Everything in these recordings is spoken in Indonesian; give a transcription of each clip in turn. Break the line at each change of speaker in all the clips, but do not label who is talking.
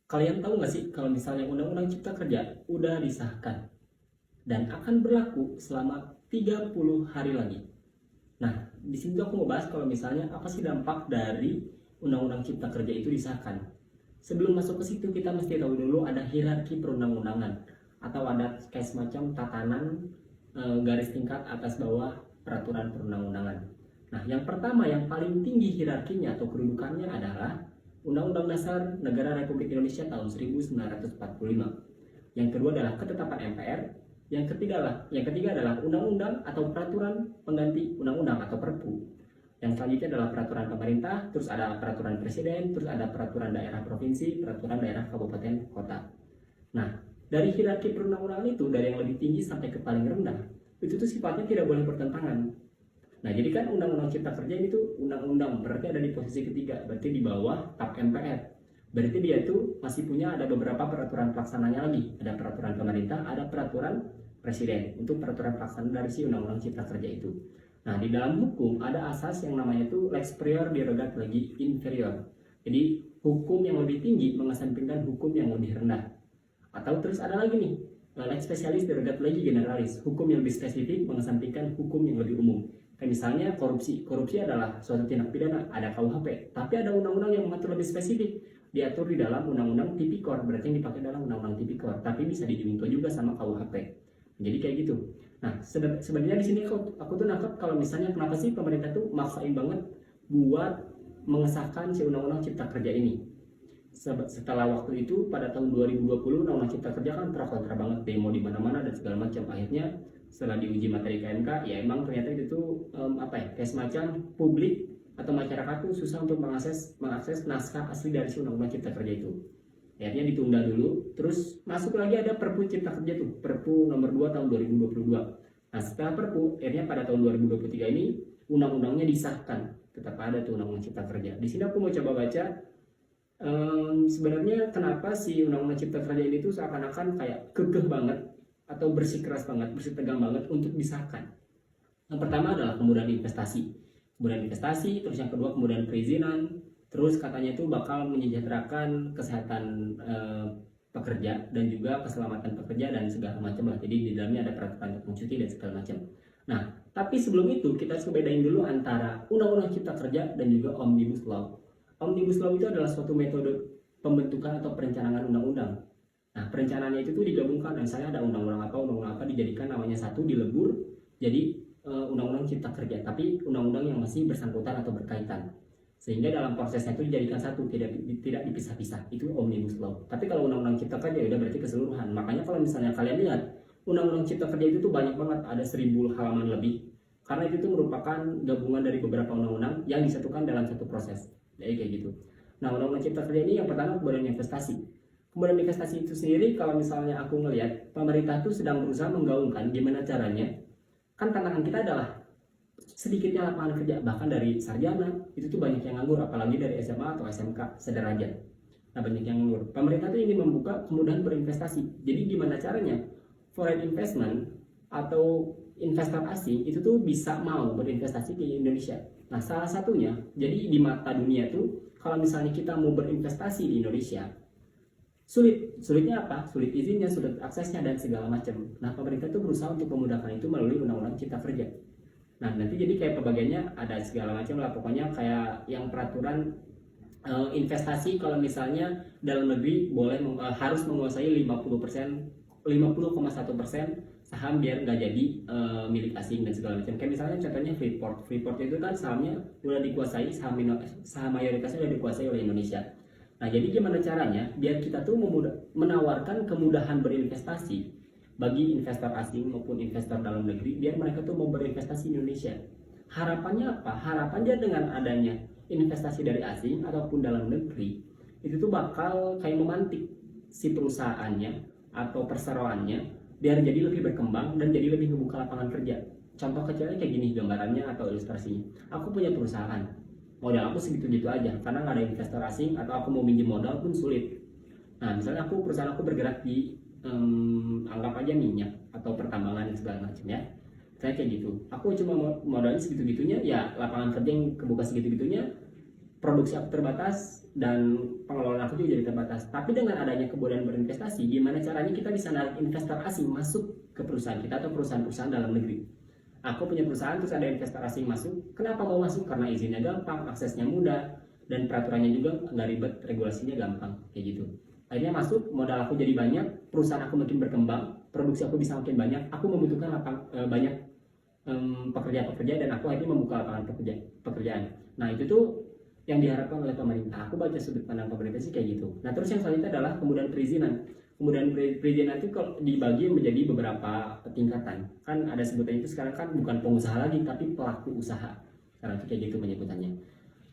Kalian tahu nggak sih kalau misalnya Undang-Undang Cipta Kerja udah disahkan dan akan berlaku selama 30 hari lagi. Nah, di sini tuh aku mau bahas kalau misalnya apa sih dampak dari Undang-Undang Cipta Kerja itu disahkan. Sebelum masuk ke situ kita mesti tahu dulu ada hierarki perundang-undangan atau ada kayak semacam tatanan garis tingkat atas bawah peraturan perundang-undangan. Nah, yang pertama yang paling tinggi hierarkinya atau kedudukannya adalah Undang-Undang Dasar Negara Republik Indonesia tahun 1945. Yang kedua adalah ketetapan MPR. Yang ketiga adalah undang-undang atau peraturan pengganti undang-undang atau Perpu. Yang selanjutnya adalah peraturan pemerintah, terus ada peraturan presiden, terus ada peraturan daerah provinsi, peraturan daerah kabupaten kota. Nah, dari hierarki perundang-undangan itu, dari yang lebih tinggi sampai ke paling rendah, itu tuh sifatnya tidak boleh bertentangan. Nah, jadi kan Undang-Undang Cipta Kerja ini tuh undang-undang, berarti ada di posisi ketiga, berarti di bawah TAP MPR. Berarti dia tuh masih punya ada beberapa peraturan pelaksananya lagi. Ada peraturan pemerintah, ada peraturan presiden untuk peraturan pelaksanaan dari si Undang-Undang Cipta Kerja itu. Nah, di dalam hukum ada asas yang namanya tuh lex superior derogat legi inferior. Jadi, hukum yang lebih tinggi mengesampingkan hukum yang lebih rendah. Atau terus ada lagi nih, lex specialis derogat legi generalis, hukum yang lebih spesifik mengesampingkan hukum yang lebih umum. Kayak misalnya korupsi. Korupsi adalah suatu tindak pidana, ada KUHP. Tapi ada undang-undang yang mengatur lebih spesifik. Diatur di dalam Undang-Undang Tipikor, berarti yang dipakai dalam Undang-Undang Tipikor. Tapi bisa dijungto juga sama KUHP. Jadi kayak gitu. Nah, sebenarnya di sini aku tuh nangkep kalau misalnya kenapa sih pemerintah tuh maksain banget buat mengesahkan si Undang-Undang Cipta Kerja ini. Setelah waktu itu pada tahun 2020 Undang-Undang Cipta Kerja kan pro kontra banget, demo di mana-mana dan segala macam. Akhirnya setelah diuji materi KMK, ya emang ternyata itu tuh kayak semacam publik atau masyarakat tuh susah untuk mengakses naskah asli dari si Undang-Undang Cipta Kerja itu. Akhirnya ditunda dulu, terus masuk lagi ada Perpu Cipta Kerja tuh, Perpu nomor 2 tahun 2022. Nah, setelah Perpu, akhirnya pada tahun 2023 ini undang-undangnya disahkan, tetap ada tuh Undang-Undang Cipta Kerja. Di sini aku mau coba baca sebenarnya kenapa si Undang-Undang Cipta Kerja ini tuh seakan-akan kayak kekeh banget atau bersikeras banget, bersitegang banget untuk disahkan. Yang pertama adalah kemudahan investasi. Kemudahan investasi, terus yang kedua kemudahan perizinan, terus katanya itu bakal menyejahterakan kesehatan pekerja dan juga keselamatan pekerja dan segala macam lah. Jadi di dalamnya ada peraturan untuk mencuti dan segala macam. Nah, tapi sebelum itu kita harus bedain dulu antara Undang-Undang Cipta Kerja dan juga Omnibus Law. Omnibus Law itu adalah suatu metode pembentukan atau perencanaan undang-undang. Nah, perencanaannya itu tuh digabungkan, misalnya ada undang-undang apa dijadikan namanya satu, dilebur jadi Undang-Undang Cipta Kerja, tapi undang-undang yang masih bersangkutan atau berkaitan. Sehingga dalam prosesnya itu dijadikan satu, tidak dipisah-pisah. Itu Omnibus Law. Tapi kalau Undang-Undang Cipta Kerja udah berarti keseluruhan. Makanya kalau misalnya kalian lihat Undang-Undang Cipta Kerja itu tuh banyak banget, ada 1000 halaman lebih. Karena itu tuh merupakan gabungan dari beberapa undang-undang yang disatukan dalam satu proses. Jadi kayak gitu. Nah, Undang-Undang Cipta Kerja ini yang pertama kemudian investasi. Kemudian investasi itu sendiri kalau misalnya aku ngelihat pemerintah tuh sedang berusaha menggaungkan gimana caranya. Kan tantangan kita adalah sedikitnya lapangan kerja, bahkan dari sarjana itu tuh banyak yang nganggur, apalagi dari SMA atau SMK sederajat. Nah, banyak yang nganggur. Pemerintah tuh ingin membuka kemudahan berinvestasi. Jadi gimana caranya foreign investment atau investor asing itu tuh bisa mau berinvestasi di Indonesia. Nah, salah satunya, jadi di mata dunia tuh kalau misalnya kita mau berinvestasi di Indonesia, sulitnya apa? Sulit izinnya, sulit aksesnya dan segala macam. Nah, pemerintah tuh berusaha untuk memudahkan itu melalui Undang-Undang Cipta Kerja. Nah, nanti jadi kayak pembagiannya ada segala macam lah, pokoknya kayak yang peraturan investasi kalau misalnya dalam negeri boleh harus menguasai 50,1% saham biar nggak jadi milik asing dan segala macam. Kayak misalnya contohnya Freeport itu kan sahamnya udah dikuasai, saham mayoritasnya udah dikuasai oleh Indonesia. Nah, jadi gimana caranya biar kita tuh menawarkan kemudahan berinvestasi bagi investor asing maupun investor dalam negeri, biar mereka tuh mau berinvestasi di Indonesia. Harapannya apa? Harapannya dengan adanya investasi dari asing ataupun dalam negeri, itu tuh bakal kayak memantik si perusahaannya atau perseroannya biar jadi lebih berkembang dan jadi lebih membuka lapangan kerja. Contoh kecilnya kayak gini gambarannya atau ilustrasinya. Aku punya perusahaan, modal aku segitu-gitu aja karena nggak ada investor asing, atau aku mau minjem modal pun sulit. Nah, misalnya perusahaan aku bergerak di anggap aja minyak atau pertambangan dan segala macam ya. Saya kayak gitu. Aku cuma modalnya segitu-gitunya, ya lapangan kerja yang kebuka segitu-gitunya, produksi aku terbatas dan pengelolaan aku juga jadi terbatas. terbatas. Tapi dengan adanya kebolehan berinvestasi, gimana caranya kita bisa narik investor asing masuk ke perusahaan kita atau perusahaan-perusahaan dalam negeri. Aku punya perusahaan terus ada investor asing masuk. Kenapa mau masuk? Karena izinnya gampang, aksesnya mudah, dan peraturannya juga nggak ribet, regulasinya gampang, kayak gitu. Akhirnya masuk, modal aku jadi banyak, perusahaan aku makin berkembang, produksi aku bisa makin banyak, aku membutuhkan banyak pekerja-pekerja, dan aku akhirnya membuka lapangan pekerjaan. Nah itu tuh yang diharapkan oleh pemerintah. Aku baca sudut pandang pemerintah sih kayak gitu. Nah terus yang selanjutnya adalah kemudahan perizinan. Kemudahan perizinan itu kalau dibagi menjadi beberapa tingkatan. Kan ada sebutan itu sekarang kan bukan pengusaha lagi, tapi pelaku usaha. Sekarang itu kayak gitu penyebutannya.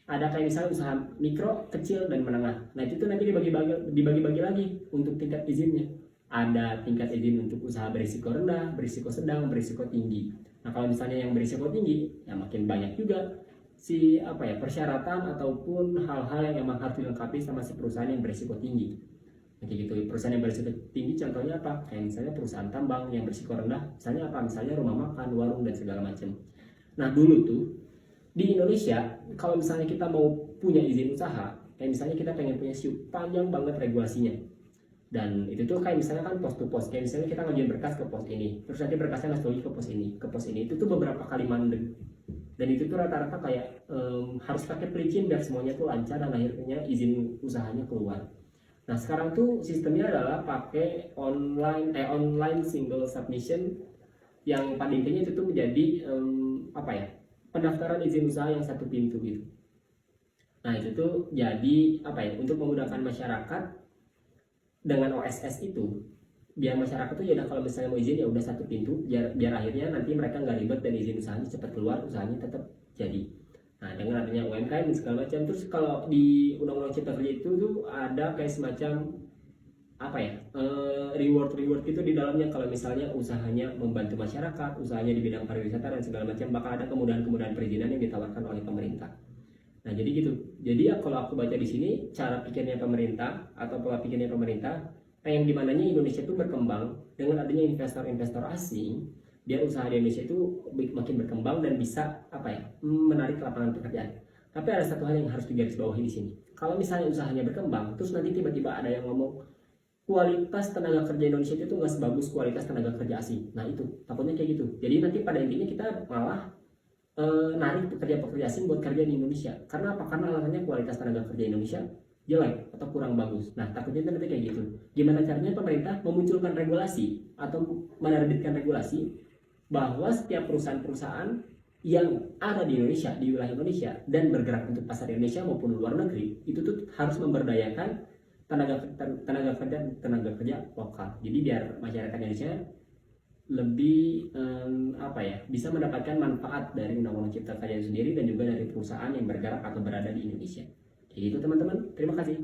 Ada kayak misalnya usaha mikro, kecil, dan menengah. Nah itu tuh nanti dibagi-bagi lagi untuk tingkat izinnya. Ada tingkat izin untuk usaha berisiko rendah, berisiko sedang, berisiko tinggi. Nah kalau misalnya yang berisiko tinggi, ya makin banyak juga persyaratan ataupun hal-hal yang emang harus dilengkapi sama si perusahaan yang berisiko tinggi. Nah, kayak gitu. Perusahaan yang berisiko tinggi contohnya apa? Kayak misalnya perusahaan tambang. Yang berisiko rendah misalnya apa? Misalnya rumah makan, warung, dan segala macam. Nah dulu tuh di Indonesia kalau misalnya kita mau punya izin usaha, kayak misalnya kita pengen punya SIUP, panjang banget regulasinya. Dan itu tuh kayak misalnya kan pos to pos, kayak misalnya kita ngajuin berkas ke pos ini, terus nanti berkasnya harus lagi ke pos ini, itu tuh beberapa kali mandek. Dan itu tuh rata-rata kayak harus pakai perizinan biar semuanya tuh lancar dan akhirnya izin usahanya keluar. Nah sekarang tuh sistemnya adalah pakai online single submission, yang pada intinya itu tuh menjadi pendaftaran izin usaha yang satu pintu gitu. Nah itu tuh jadi untuk memudahkan masyarakat dengan OSS itu, biar masyarakat tuh ya udah kalau misalnya mau izin ya udah satu pintu, biar akhirnya nanti mereka nggak ribet dan izin usahanya cepat keluar, usahanya tetap jadi. Nah dengan adanya UMKM dan segala macam. Terus kalau di Undang-Undang Cipta Kerja itu tuh ada kayak semacam reward gitu di dalamnya. Kalau misalnya usahanya membantu masyarakat, usahanya di bidang pariwisata dan segala macam, bakal ada kemudahan perizinan yang ditawarkan oleh pemerintah. Nah jadi gitu. Jadi ya kalau aku baca di sini cara pikirnya pemerintah atau pola pikirnya pemerintah, yang dimananya Indonesia itu berkembang dengan adanya investor-investor asing, biar usaha di Indonesia itu makin berkembang dan bisa menarik lapangan pekerjaan. Tapi ada satu hal yang harus digarisbawahi di sini. Kalau misalnya usahanya berkembang, terus nanti tiba-tiba ada yang ngomong kualitas tenaga kerja Indonesia itu nggak sebagus kualitas tenaga kerja asing. Nah itu takutnya kayak gitu. Jadi nanti pada intinya kita malah narik pekerja-pekerja asing buat kerja di Indonesia. Karena apa? Karena alasannya kualitas tenaga kerja Indonesia jelek atau kurang bagus. Nah takutnya nanti kayak gitu. Gimana caranya pemerintah memunculkan regulasi atau menerbitkan regulasi bahwa setiap perusahaan-perusahaan yang ada di Indonesia, di wilayah Indonesia, dan bergerak untuk pasar Indonesia maupun luar negeri, itu tuh harus memberdayakan tenaga kerja lokal. Jadi biar masyarakat Indonesia lebih bisa mendapatkan manfaat dari Undang-Undang Cipta Kerja sendiri dan juga dari perusahaan yang bergerak atau berada di Indonesia. Jadi itu teman-teman, terima kasih.